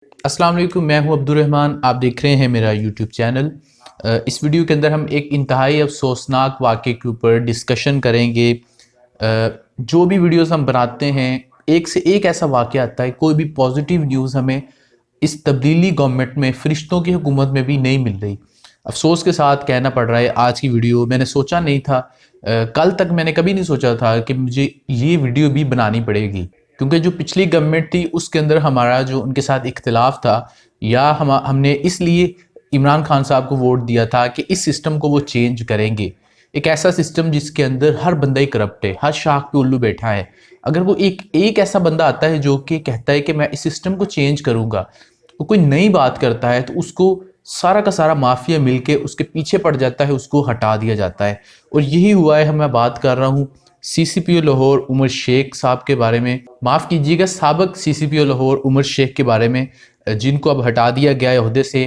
अस्सलाम वालेकुम, मैं हूं अब्दुल रहमान। आप देख रहे हैं मेरा यूट्यूब चैनल। इस वीडियो के अंदर हम एक इंतहाई अफसोसनाक वाक़े के ऊपर डिस्कशन करेंगे। जो भी वीडियोस हम बनाते हैं, एक से एक ऐसा वाक़या आता है, कोई भी पॉजिटिव न्यूज़ हमें इस तब्दीली गवर्नमेंट में, फ़रिश्तों की हुकूमत में भी नहीं मिल रही। अफ़सोस के साथ कहना पड़ रहा है, आज की वीडियो मैंने सोचा नहीं था। कल तक मैंने कभी नहीं सोचा था कि मुझे ये वीडियो भी बनानी पड़ेगी, क्योंकि जो पिछली गवर्नमेंट थी उसके अंदर हमारा जो उनके साथ इख्तिलाफ था, या हमने इसलिए इमरान खान साहब को वोट दिया था कि इस सिस्टम को वो चेंज करेंगे। एक ऐसा सिस्टम जिसके अंदर हर बंदा ही करप्ट है, हर शाख पे उल्लू बैठा है। अगर वो एक एक ऐसा बंदा आता है जो कि कहता है कि मैं इस सिस्टम को चेंज करूँगा, वो कोई नई बात करता है, तो उसको सारा का सारा माफिया मिलके उसके पीछे पड़ जाता है, उसको हटा दिया जाता है। और यही हुआ है। मैं बात कर रहा हूँ सीसीपीओ लाहौर उमर शेख साहब के बारे में, माफ़ कीजिएगा साबिक सीसीपीओ लाहौर उमर शेख के बारे में, जिनको अब हटा दिया गया है ओहदे से।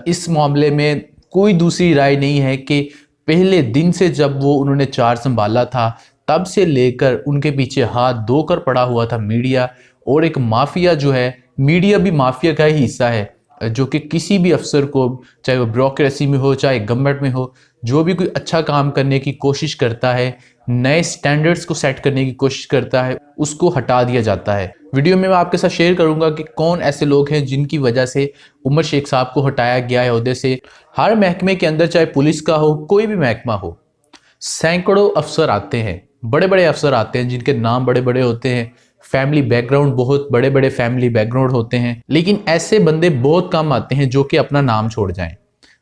इस मामले में कोई दूसरी राय नहीं है कि पहले दिन से जब वो उन्होंने चार्ज संभाला था, तब से लेकर उनके पीछे हाथ धोकर पड़ा हुआ था मीडिया। और एक माफिया जो है, मीडिया भी माफिया का ही हिस्सा है, जो कि किसी भी अफसर को, चाहे वो ब्यूरोक्रेसी में हो चाहे गवर्नमेंट में हो, जो भी कोई अच्छा काम करने की कोशिश करता है, नए स्टैंडर्ड्स को सेट करने की कोशिश करता है, उसको हटा दिया जाता है। वीडियो में मैं आपके साथ शेयर करूंगा कि कौन ऐसे लोग हैं जिनकी वजह से उमर शेख साहब को हटाया गया है ओहदे से। हर महकमे के अंदर, चाहे पुलिस का हो, कोई भी महकमा हो, सैकड़ों अफसर आते हैं, बड़े बड़े अफसर आते हैं जिनके नाम बड़े बड़े होते हैं, फैमिली बैकग्राउंड, बहुत बड़े बड़े फैमिली बैकग्राउंड होते हैं। लेकिन ऐसे बंदे बहुत कम आते हैं जो कि अपना नाम छोड़ जाएं।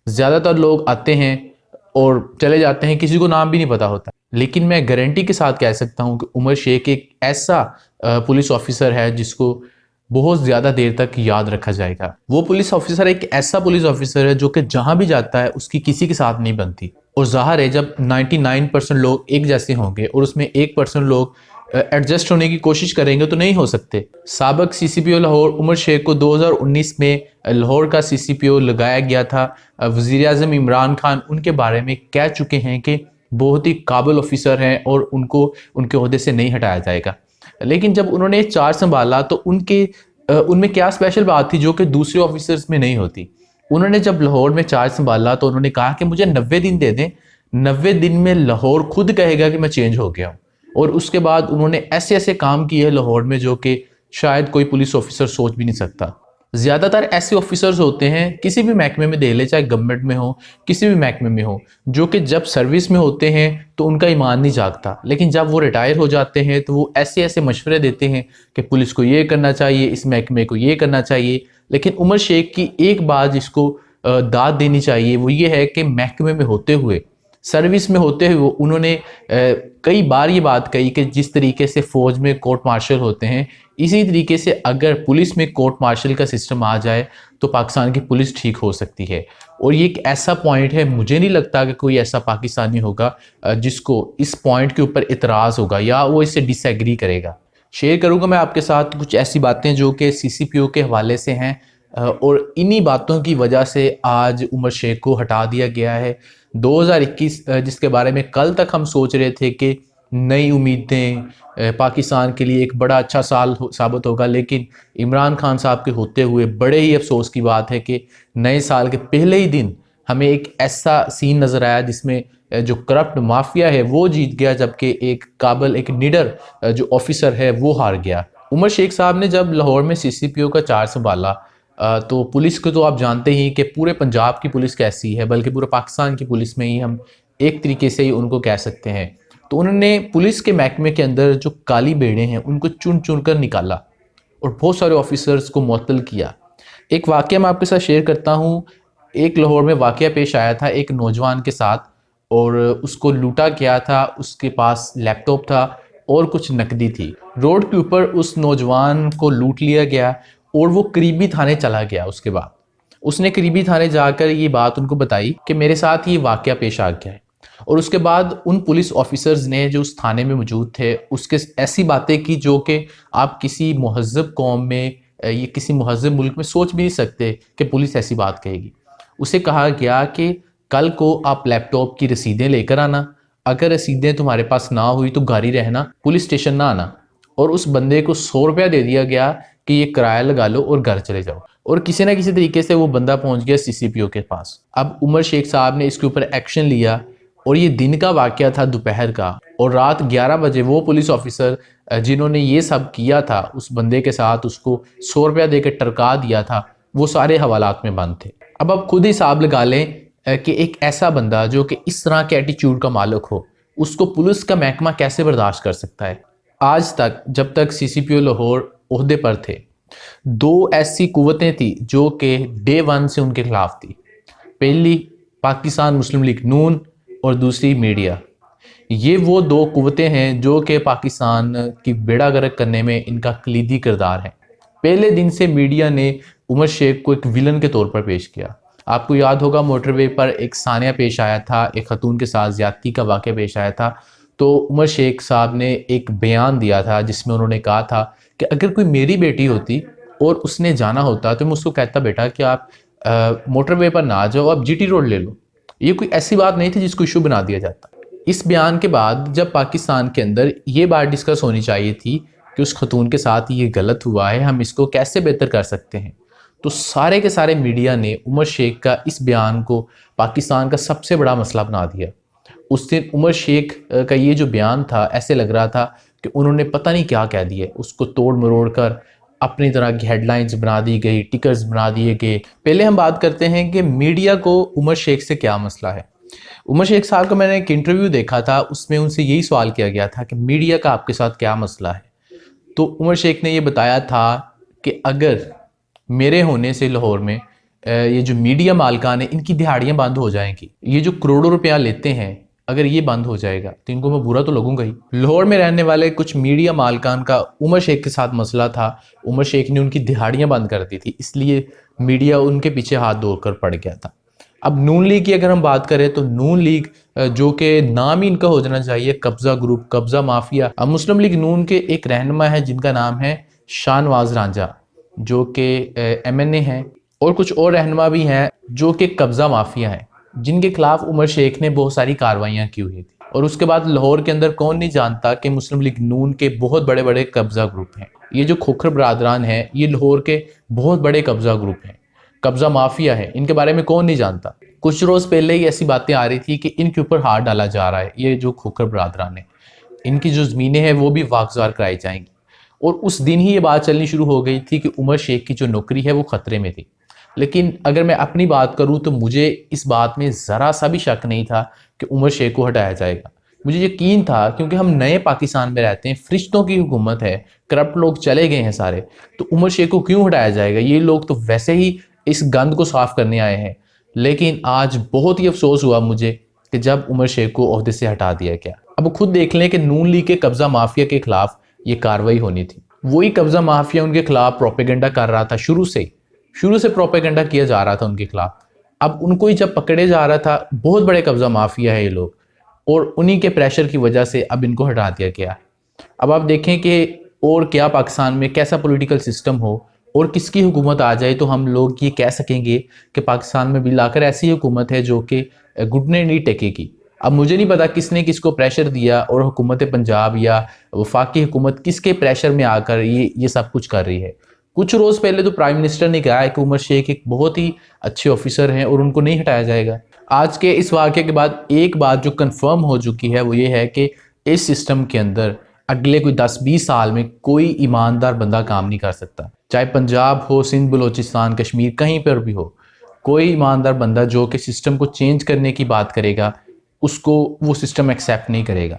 ज़्यादातर लोग आते हैं और चले जाते हैं, किसी को नाम भी नहीं पता होता। लेकिन मैं गारंटी के साथ कह सकता हूं कि उमर शेख एक ऐसा पुलिस ऑफिसर है जिसको बहुत ज़्यादा देर तक याद रखा जाएगा। वो पुलिस ऑफिसर एक ऐसा पुलिस ऑफिसर है जो कि जहां भी जाता है उसकी किसी के साथ नहीं बनती। और ज़ाहिर है, जब 99% लोग एक जैसे होंगे और उसमें 1% लोग एडजस्ट होने की कोशिश करेंगे तो नहीं हो सकते। साबिक सीसीपीओ लाहौर उमर शेख को 2019 में लाहौर का सीसीपीओ लगाया गया था। वज़ीर आज़म इमरान खान उनके बारे में कह चुके हैं कि बहुत ही काबिल ऑफिसर हैं और उनको उनके ओहदे से नहीं हटाया जाएगा। लेकिन जब उन्होंने चार्ज संभाला तो उनमें क्या स्पेशल बात थी जो कि दूसरे ऑफिसर्स में नहीं होती। उन्होंने जब लाहौर में चार्ज संभाला तो उन्होंने कहा कि मुझे 90 दिन दे दें, 90 दिन में लाहौर खुद कहेगा कि मैं चेंज हो गया हूँ। और उसके बाद उन्होंने ऐसे ऐसे काम किए लाहौर में जो कि शायद कोई पुलिस ऑफिसर सोच भी नहीं सकता। ज़्यादातर ऐसे ऑफिसर्स होते हैं, किसी भी महकमे में दे ले, चाहे गवर्नमेंट में हो, किसी भी महकमे में हो, जो कि जब सर्विस में होते हैं तो उनका ईमान नहीं जागता, लेकिन जब वो रिटायर हो जाते हैं तो वो ऐसे ऐसे मशवरे देते हैं कि पुलिस को ये करना चाहिए, इस महकमे को ये करना चाहिए। लेकिन उमर शेख की एक बात जिसको दाद देनी चाहिए वो ये है कि महकमे में होते हुए, सर्विस में होते हुए उन्होंने कई बार ये बात कही कि जिस तरीके से फ़ौज में कोर्ट मार्शल होते हैं, इसी तरीके से अगर पुलिस में कोर्ट मार्शल का सिस्टम आ जाए तो पाकिस्तान की पुलिस ठीक हो सकती है। और ये एक ऐसा पॉइंट है, मुझे नहीं लगता कि कोई ऐसा पाकिस्तानी होगा जिसको इस पॉइंट के ऊपर इतराज़ होगा या वो इससे डिसएग्री करेगा। शेयर करूँगा मैं आपके साथ कुछ ऐसी बातें जो कि सीसीपीओ के हवाले से हैं, और इन्हीं बातों की वजह से आज उमर शेख को हटा दिया गया है। 2021 जिसके बारे में कल तक हम सोच रहे थे कि नई उम्मीदें, पाकिस्तान के लिए एक बड़ा अच्छा साल साबित होगा, लेकिन इमरान खान साहब के होते हुए बड़े ही अफसोस की बात है कि नए साल के पहले ही दिन हमें एक ऐसा सीन नज़र आया जिसमें जो करप्ट माफिया है वो जीत गया, जबकि एक काबिल, एक निडर जो ऑफिसर है वो हार गया। उमर शेख साहब ने जब लाहौर में सीसीपीओ का चार्ज संभाला तो पुलिस को तो आप जानते ही कि पूरे पंजाब की पुलिस कैसी है, बल्कि पूरे पाकिस्तान की पुलिस में ही हम एक तरीके से ही उनको कह सकते हैं। तो उन्होंने पुलिस के महकमे के अंदर जो काली बेड़े हैं उनको चुन चुन कर निकाला और बहुत सारे ऑफिसर्स को मुअत्तल किया। एक वाक़या मैं आपके साथ शेयर करता हूँ। एक लाहौर में वाक़या पेश आया था एक नौजवान के साथ, और उसको लूटा गया था। उसके पास लैपटॉप था और कुछ नकदी थी। रोड के ऊपर उस नौजवान को लूट लिया गया और वो करीबी थाने चला गया। उसके बाद उसने करीबी थाने जाकर ये बात उनको बताई कि मेरे साथ ये वाक़या पेश आ गया है। और उसके बाद उन पुलिस ऑफिसर्स ने जो उस थाने में मौजूद थे उसके ऐसी बातें की जो कि आप किसी महज़ब कौम में, ये किसी महज़ब मुल्क में सोच भी नहीं सकते कि पुलिस ऐसी बात कहेगी। उसे कहा गया कि कल को आप लैपटॉप की रसीदें लेकर आना, अगर रसीदें तुम्हारे पास ना हुई तो घर ही रहना, पुलिस स्टेशन ना आना। और उस बंदे को 100 रुपया दे दिया गया कि ये किराया लगा लो और घर चले जाओ। और किसी ना किसी तरीके से वो बंदा पहुंच गया सीसीपीओ के पास। अब उमर शेख साहब ने इसके ऊपर एक्शन लिया और ये दिन का वाकया था, दोपहर का, और रात 11 बजे वो पुलिस ऑफिसर जिन्होंने ये सब किया था उस बंदे के साथ, उसको 100 रुपया देकर टरका दिया था, वो सारे हवालात में बंद थे। अब आप खुद हिसाब लगा लें कि एक ऐसा बंदा जो कि इस तरह के एटीट्यूड का मालिक हो, उसको पुलिस का महकमा कैसे बर्दाश्त कर सकता है। आज तक जब तक सीसीपीओ लाहौर ओहदे पर थे, 2 ऐसी कुव्वतें थी जो कि डे 1 से उनके खिलाफ थी। पहली पाकिस्तान मुस्लिम लीग नून और दूसरी मीडिया। ये वो 2 कुव्वतें हैं जो कि पाकिस्तान की बेड़ा गर्क करने में इनका कलीदी किरदार है। पहले दिन से मीडिया ने उमर शेख को एक विलन के तौर पर पेश किया। आपको याद होगा मोटरवे पर एक सानिया पेश आया था, एक खतून के साथ ज्यादती का वाक़या पेश आया था। तो उमर शेख साहब ने एक बयान दिया था जिसमें उन्होंने कहा था कि अगर कोई मेरी बेटी होती और उसने जाना होता तो मैं उसको कहता, बेटा कि आप मोटरवे पर ना जाओ, आप जीटी रोड ले लो। ये कोई ऐसी बात नहीं थी जिसको इशू बना दिया जाता। इस बयान के बाद जब पाकिस्तान के अंदर ये बात डिस्कस होनी चाहिए थी कि उस खतून के साथ ये गलत हुआ है, हम इसको कैसे बेहतर कर सकते हैं, तो सारे के सारे मीडिया ने उमर शेख का इस बयान को पाकिस्तान का सबसे बड़ा मसला बना दिया। उस दिन उमर शेख का ये जो बयान था, ऐसे लग रहा था कि उन्होंने पता नहीं क्या कह दिया, उसको तोड़ मरोड़ कर अपनी तरह की हेडलाइंस बना दी गई, टिकर्स बना दिए गए। पहले हम बात करते हैं कि मीडिया को उमर शेख से क्या मसला है। उमर शेख साहब का मैंने एक इंटरव्यू देखा था, उसमें उनसे यही सवाल किया गया था कि मीडिया का आपके साथ क्या मसला है। तो उमर शेख ने ये बताया था कि अगर मेरे होने से लाहौर में ये जो मीडिया मालकान है इनकी दिहाड़ियाँ बंद हो जाएंगी, ये जो करोड़ों रुपया लेते हैं अगर ये बंद हो जाएगा तो इनको मैं बुरा तो लगूंगा ही। लाहौर में रहने वाले कुछ मीडिया मालकान का उमर शेख के साथ मसला था। उमर शेख ने उनकी दिहाड़ियाँ बंद कर दी थी, इसलिए मीडिया उनके पीछे हाथ धोकर पड़ गया था। अब नून लीग की अगर हम बात करें तो नून लीग जो कि नाम ही इनका हो जाना चाहिए कब्जा ग्रुप, कब्जा माफिया। अब मुस्लिम लीग नून के एक रहनुमा है जिनका नाम है शाहनवाज रांझा जो कि MNA हैं, और कुछ और रहनुमा भी हैं जो कि कब्जा माफिया हैं, जिनके खिलाफ उमर शेख ने बहुत सारी कार्रवाइयाँ की हुई थी। और उसके बाद लाहौर के अंदर कौन नहीं जानता कि मुस्लिम लीग नून के बहुत बड़े बड़े कब्जा ग्रुप हैं। ये जो खोखर बरादरान हैं ये लाहौर के बहुत बड़े कब्जा ग्रुप हैं, कब्जा माफिया है, इनके बारे में कौन नहीं जानता। कुछ रोज पहले ही ऐसी बातें आ रही थी कि इनके ऊपर हाथ डाला जा रहा है। ये जो खोखर बरादरान है, इनकी जो ज़मीनें हैं वो भी वागजार कराई जाएंगी। और उस दिन ही ये बात चलनी शुरू हो गई थी कि उमर शेख की जो नौकरी है वो खतरे में थी। लेकिन अगर मैं अपनी बात करूं तो मुझे इस बात में ज़रा सा भी शक नहीं था कि उमर शेख को हटाया जाएगा। मुझे यकीन था क्योंकि हम नए पाकिस्तान में रहते हैं, फरिश्तों की हुकूमत है, करप्ट लोग चले गए हैं सारे, तो उमर शेख को क्यों हटाया जाएगा। ये लोग तो वैसे ही इस गंद को साफ करने आए हैं। लेकिन आज बहुत ही अफसोस हुआ मुझे कि जब उमर शेख को ओहदे से हटा दिया गया। अब खुद देख लें कि नून लीग के कब्जा माफिया के खिलाफ ये कार्रवाई होनी थी। वही कब्जा माफिया उनके खिलाफ प्रोपेगेंडा कर रहा था, शुरू से प्रोपेगेंडा किया जा रहा था उनके खिलाफ। अब उनको ही जब पकड़े जा रहा था, बहुत बड़े कब्जा माफिया है ये लोग, और उन्हीं के प्रेशर की वजह से अब इनको हटा दिया गया। अब आप देखें कि और क्या पाकिस्तान में कैसा पॉलिटिकल सिस्टम हो और किसकी हुकूमत आ जाए तो हम लोग ये कह सकेंगे कि पाकिस्तान में बिल आकर ऐसी हुकूमत है जो कि घुटने नहीं टेकेगी। अब मुझे नहीं पता किसने किसको प्रेशर दिया और हुकूमत पंजाब या वफाकी हुकूमत किसके प्रेशर में आकर ये सब कुछ कर रही है। कुछ रोज़ पहले तो प्राइम मिनिस्टर ने कहा है कि उमर शेख एक बहुत ही अच्छे ऑफिसर हैं और उनको नहीं हटाया जाएगा। आज के इस वाक़े के बाद एक बात जो कंफर्म हो चुकी है वो ये है कि इस सिस्टम के अंदर अगले कोई 10-20 साल में कोई ईमानदार बंदा काम नहीं कर सकता, चाहे पंजाब हो, सिंध, बलोचिस्तान, कश्मीर, कहीं पर भी हो। कोई ईमानदार बंदा जो कि सिस्टम को चेंज करने की बात करेगा उसको वो सिस्टम एक्सेप्ट नहीं करेगा।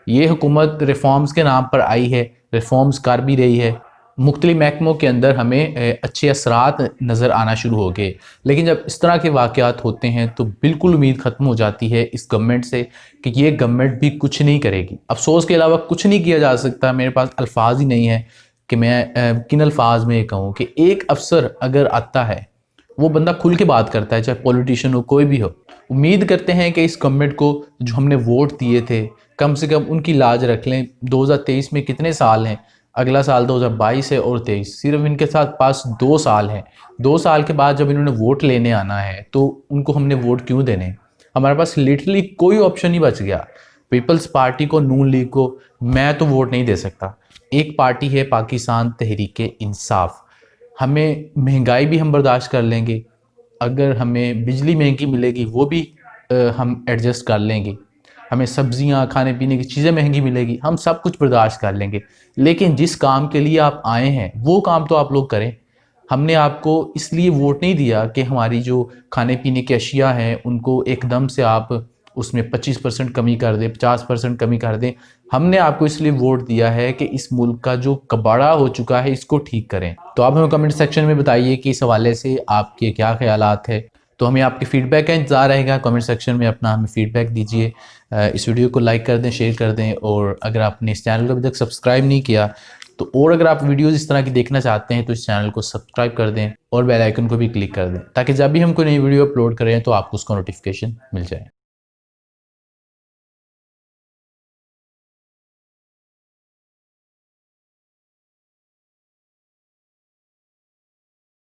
ये हुकूमत रिफॉर्म्स के नाम पर आई है, रिफॉर्म्स कर भी रही है, मुख्तलिफ महकमों के अंदर हमें अच्छे असरात नज़र आना शुरू हो गए। लेकिन जब इस तरह के वाक़यात होते हैं तो बिल्कुल उम्मीद ख़त्म हो जाती है इस गवर्नमेंट से कि ये गवर्नमेंट भी कुछ नहीं करेगी। अफसोस के अलावा कुछ नहीं किया जा सकता। मेरे पास अल्फाज ही नहीं है कि मैं किन अल्फाज में कहूँ कि एक अफसर अगर आता है वो बंदा खुल के बात करता है, चाहे पॉलिटिशियन हो, कोई भी हो। उम्मीद करते हैं कि इस गवर्नमेंट को जो हमने वोट दिए थे कम से कम उनकी लाज रख लें। 2023 में कितने साल हैं, अगला साल 2022 है और 23, सिर्फ इनके साथ पास 2 साल हैं। 2 साल के बाद जब इन्होंने वोट लेने आना है तो उनको हमने वोट क्यों देने। हमारे पास लिटरली कोई ऑप्शन ही बच गया। पीपल्स पार्टी को, नून लीग को मैं तो वोट नहीं दे सकता। एक पार्टी है पाकिस्तान तहरीक इंसाफ, हमें महंगाई भी हम बर्दाश्त कर लेंगे, अगर हमें बिजली महंगी मिलेगी वो भी हम एडजस्ट कर लेंगे, हमें सब्जियां खाने पीने की चीज़ें महंगी मिलेगी, हम सब कुछ बर्दाश्त कर लेंगे। लेकिन जिस काम के लिए आप आए हैं वो काम तो आप लोग करें। हमने आपको इसलिए वोट नहीं दिया कि हमारी जो खाने पीने की अशिया हैं उनको एकदम से आप उसमें 25% कमी कर दें, 50% कमी कर दें। हमने आपको इसलिए वोट दिया है कि इस मुल्क का जो कबाड़ा हो चुका है इसको ठीक करें। तो आप हमें कमेंट सेक्शन में बताइए कि इस हवाले से आपके क्या ख्यालात है। तो हमें आपके फीडबैक का इंतज़ार रहेगा। कमेंट सेक्शन में अपना हमें फीडबैक दीजिए। इस वीडियो को लाइक कर दें, शेयर कर दें, और अगर आपने इस चैनल को अभी तक सब्सक्राइब नहीं किया तो, और अगर आप वीडियोज़ इस तरह की देखना चाहते हैं तो इस चैनल को सब्सक्राइब कर दें और बेल आइकन को भी क्लिक कर दें, ताकि जब भी हम कोई नई वीडियो अपलोड करें तो आपको उसका नोटिफिकेशन मिल जाए।